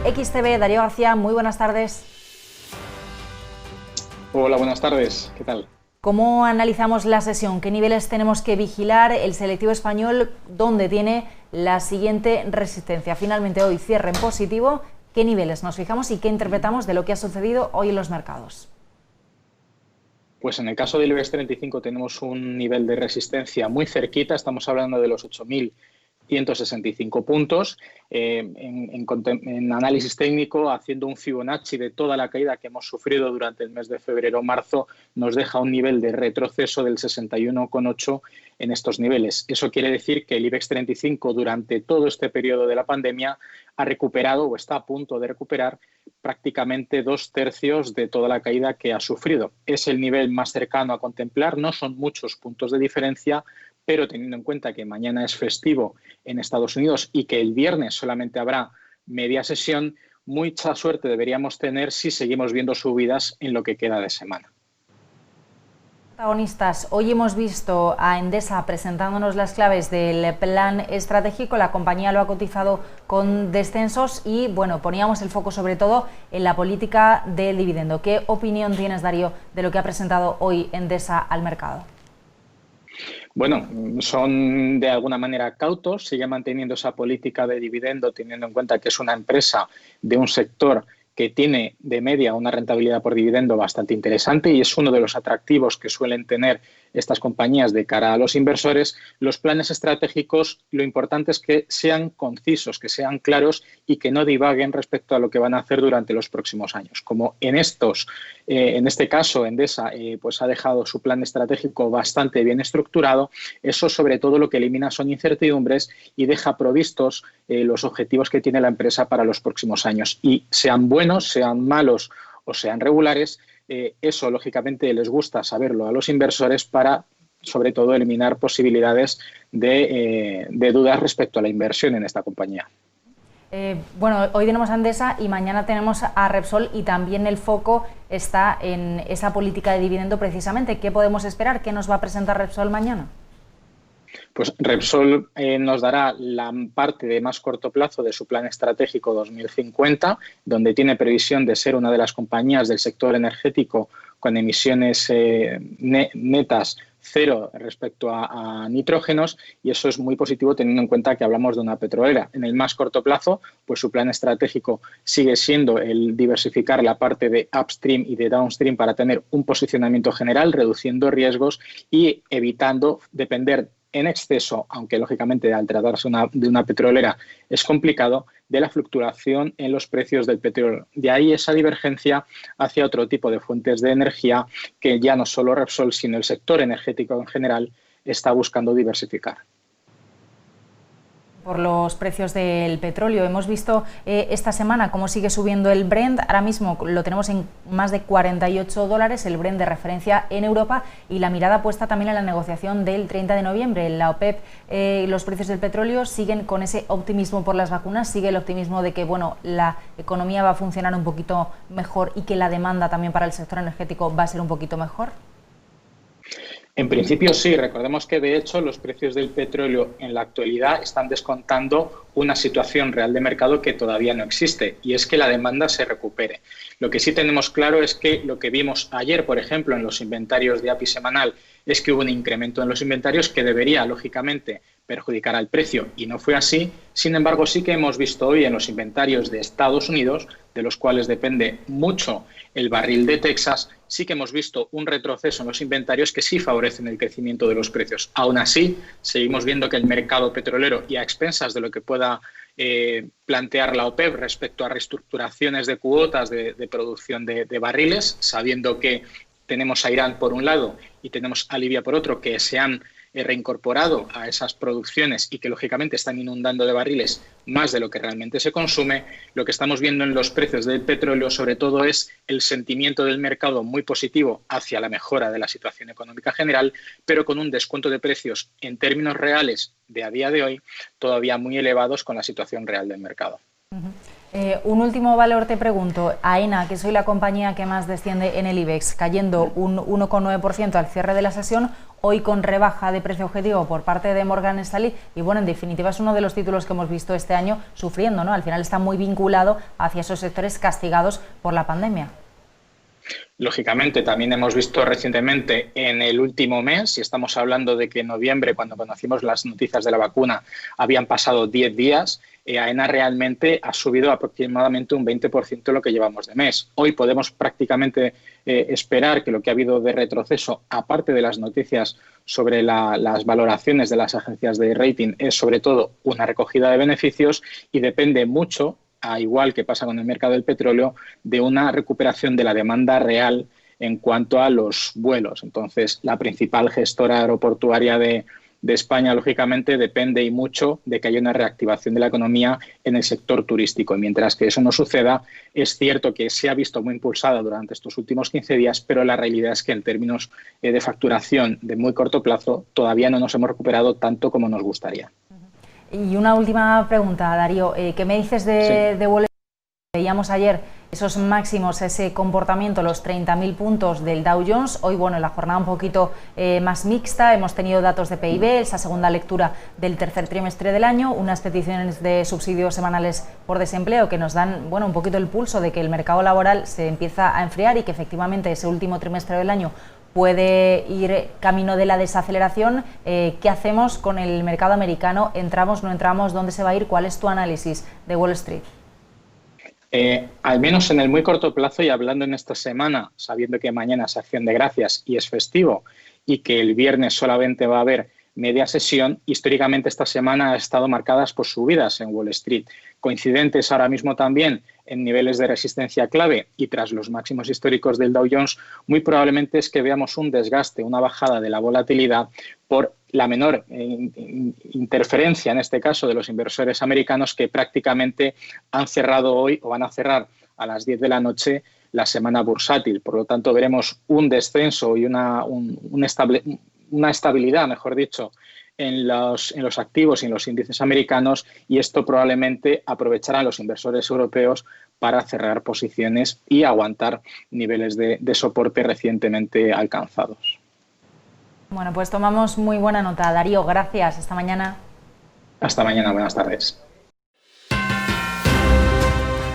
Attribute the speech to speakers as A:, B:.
A: XTB. Darío García, muy buenas tardes.
B: Hola, buenas tardes. ¿Qué tal?
A: ¿Cómo analizamos la sesión? ¿Qué niveles tenemos que vigilar? El selectivo español, ¿dónde tiene la siguiente resistencia? Finalmente hoy cierre en positivo. ¿Qué niveles nos fijamos y qué interpretamos de lo que ha sucedido hoy en los mercados?
B: Pues en el caso del IBEX 35 tenemos un nivel de resistencia muy cerquita, estamos hablando de los 8.165 puntos. En análisis técnico, haciendo un Fibonacci de toda la caída que hemos sufrido durante el mes de febrero-marzo, nos deja un nivel de retroceso del 61,8 en estos niveles. Eso quiere decir que el IBEX 35 durante todo este periodo de la pandemia ha recuperado o está a punto de recuperar prácticamente 2/3 de toda la caída que ha sufrido. Es el nivel más cercano a contemplar, no son muchos puntos de diferencia, pero teniendo en cuenta que mañana es festivo en Estados Unidos y que el viernes solamente habrá media sesión, mucha suerte deberíamos tener si seguimos viendo subidas en lo que queda de semana.
A: Protagonistas, hoy hemos visto a Endesa presentándonos las claves del plan estratégico. La compañía lo ha cotizado con descensos y, bueno, poníamos el foco sobre todo en la política del dividendo. ¿Qué opinión tienes, Darío, de lo que ha presentado hoy Endesa al mercado?
B: Bueno, son de alguna manera cautos, sigue manteniendo esa política de dividendo, teniendo en cuenta que es una empresa de un sector que tiene de media una rentabilidad por dividendo bastante interesante y es uno de los atractivos que suelen tener estas compañías de cara a los inversores. Los planes estratégicos, lo importante es que sean concisos, que sean claros y que no divaguen respecto a lo que van a hacer durante los próximos años. Como en este caso, Endesa pues ha dejado su plan estratégico bastante bien estructurado, eso sobre todo lo que elimina son incertidumbres y deja provistos los objetivos que tiene la empresa para los próximos años. Y sean buenos, sean malos o sean regulares, eso lógicamente les gusta saberlo a los inversores para sobre todo eliminar posibilidades de dudas respecto a la inversión en esta compañía.
A: Bueno, hoy tenemos a Endesa y mañana tenemos a Repsol y también el foco está en esa política de dividendo precisamente. ¿Qué podemos esperar? ¿Qué nos va a presentar Repsol mañana?
B: Pues Repsol nos dará la parte de más corto plazo de su plan estratégico 2050, donde tiene previsión de ser una de las compañías del sector energético con emisiones netas cero respecto a nitrógenos, y eso es muy positivo teniendo en cuenta que hablamos de una petrolera. En el más corto plazo, pues su plan estratégico sigue siendo el diversificar la parte de upstream y de downstream para tener un posicionamiento general, reduciendo riesgos y evitando depender en exceso, aunque lógicamente al tratarse de una petrolera es complicado, de la fluctuación en los precios del petróleo. De ahí esa divergencia hacia otro tipo de fuentes de energía que ya no solo Repsol, sino el sector energético en general está buscando diversificar.
A: Por los precios del petróleo. Hemos visto esta semana cómo sigue subiendo el Brent. Ahora mismo lo tenemos en más de $48, el Brent de referencia en Europa, y la mirada puesta también en la negociación del 30 de noviembre. En la OPEP los precios del petróleo siguen con ese optimismo por las vacunas, sigue el optimismo de que bueno, la economía va a funcionar un poquito mejor y que la demanda también para el sector energético va a ser un poquito mejor.
B: En principio sí, recordemos que de hecho los precios del petróleo en la actualidad están descontando una situación real de mercado que todavía no existe, y es que la demanda se recupere. Lo que sí tenemos claro es que lo que vimos ayer, por ejemplo, en los inventarios de API semanal, es que hubo un incremento en los inventarios que debería, lógicamente, perjudicar al precio, y no fue así. Sin embargo, sí que hemos visto hoy en los inventarios de Estados Unidos, de los cuales depende mucho el barril de Texas, sí que hemos visto un retroceso en los inventarios que sí favorecen el crecimiento de los precios. Aún así, seguimos viendo que el mercado petrolero, y a expensas de lo que pueda plantear la OPEP respecto a reestructuraciones de cuotas de producción de barriles, sabiendo que tenemos a Irán por un lado y tenemos a Libia por otro, que se han reincorporado a esas producciones y que lógicamente están inundando de barriles más de lo que realmente se consume, lo que estamos viendo en los precios del petróleo sobre todo es el sentimiento del mercado muy positivo hacia la mejora de la situación económica general, pero con un descuento de precios en términos reales de a día de hoy todavía muy elevados con la situación real del mercado.
A: Un último valor te pregunto, AENA, que soy la compañía que más desciende en el IBEX, cayendo un 1,9% al cierre de la sesión. hoy con rebaja de precio objetivo por parte de Morgan Stanley y bueno, en definitiva es uno de los títulos que hemos visto este año sufriendo, ¿no? Al final está muy vinculado hacia esos sectores castigados por la pandemia.
B: Lógicamente, también hemos visto recientemente en el último mes, y estamos hablando de que en noviembre, cuando conocimos las noticias de la vacuna, habían pasado 10 días, AENA realmente ha subido aproximadamente un 20% lo que llevamos de mes. Hoy podemos prácticamente esperar que lo que ha habido de retroceso, aparte de las noticias sobre las valoraciones de las agencias de rating, es sobre todo una recogida de beneficios y depende mucho, a igual que pasa con el mercado del petróleo, de una recuperación de la demanda real en cuanto a los vuelos. Entonces, la principal gestora aeroportuaria de España, lógicamente, depende y mucho de que haya una reactivación de la economía en el sector turístico. Y mientras que eso no suceda, es cierto que se ha visto muy impulsada durante estos últimos 15 días, pero la realidad es que en términos de facturación de muy corto plazo todavía no nos hemos recuperado tanto como nos gustaría.
A: Y una última pregunta, Darío. ¿Qué me dices de Wall Street? Veíamos ayer esos máximos, ese comportamiento, los 30.000 puntos del Dow Jones. Hoy, bueno, la jornada un poquito más mixta. Hemos tenido datos de PIB, esa segunda lectura del tercer trimestre del año, unas peticiones de subsidios semanales por desempleo que nos dan, bueno, un poquito el pulso de que el mercado laboral se empieza a enfriar y que efectivamente ese último trimestre del año puede ir camino de la desaceleración. ¿Qué hacemos con el mercado americano? ¿Entramos, no entramos? ¿Dónde se va a ir? ¿Cuál es tu análisis de Wall Street?
B: Al menos en el muy corto plazo y hablando en esta semana, sabiendo que mañana es Acción de Gracias y es festivo y que el viernes solamente va a haber media sesión, históricamente esta semana ha estado marcadas por subidas en Wall Street, coincidentes ahora mismo también en niveles de resistencia clave y tras los máximos históricos del Dow Jones, muy probablemente es que veamos un desgaste, una bajada de la volatilidad por la menor interferencia, en este caso, de los inversores americanos que prácticamente han cerrado hoy o van a cerrar a las 10 de la noche la semana bursátil. Por lo tanto, veremos un descenso y una estabilidad, mejor dicho, en los activos y en los índices americanos, y esto probablemente aprovecharán los inversores europeos para cerrar posiciones y aguantar niveles de soporte recientemente alcanzados.
A: Bueno, pues tomamos muy buena nota. Darío, gracias. Hasta mañana.
B: Hasta mañana. Buenas tardes.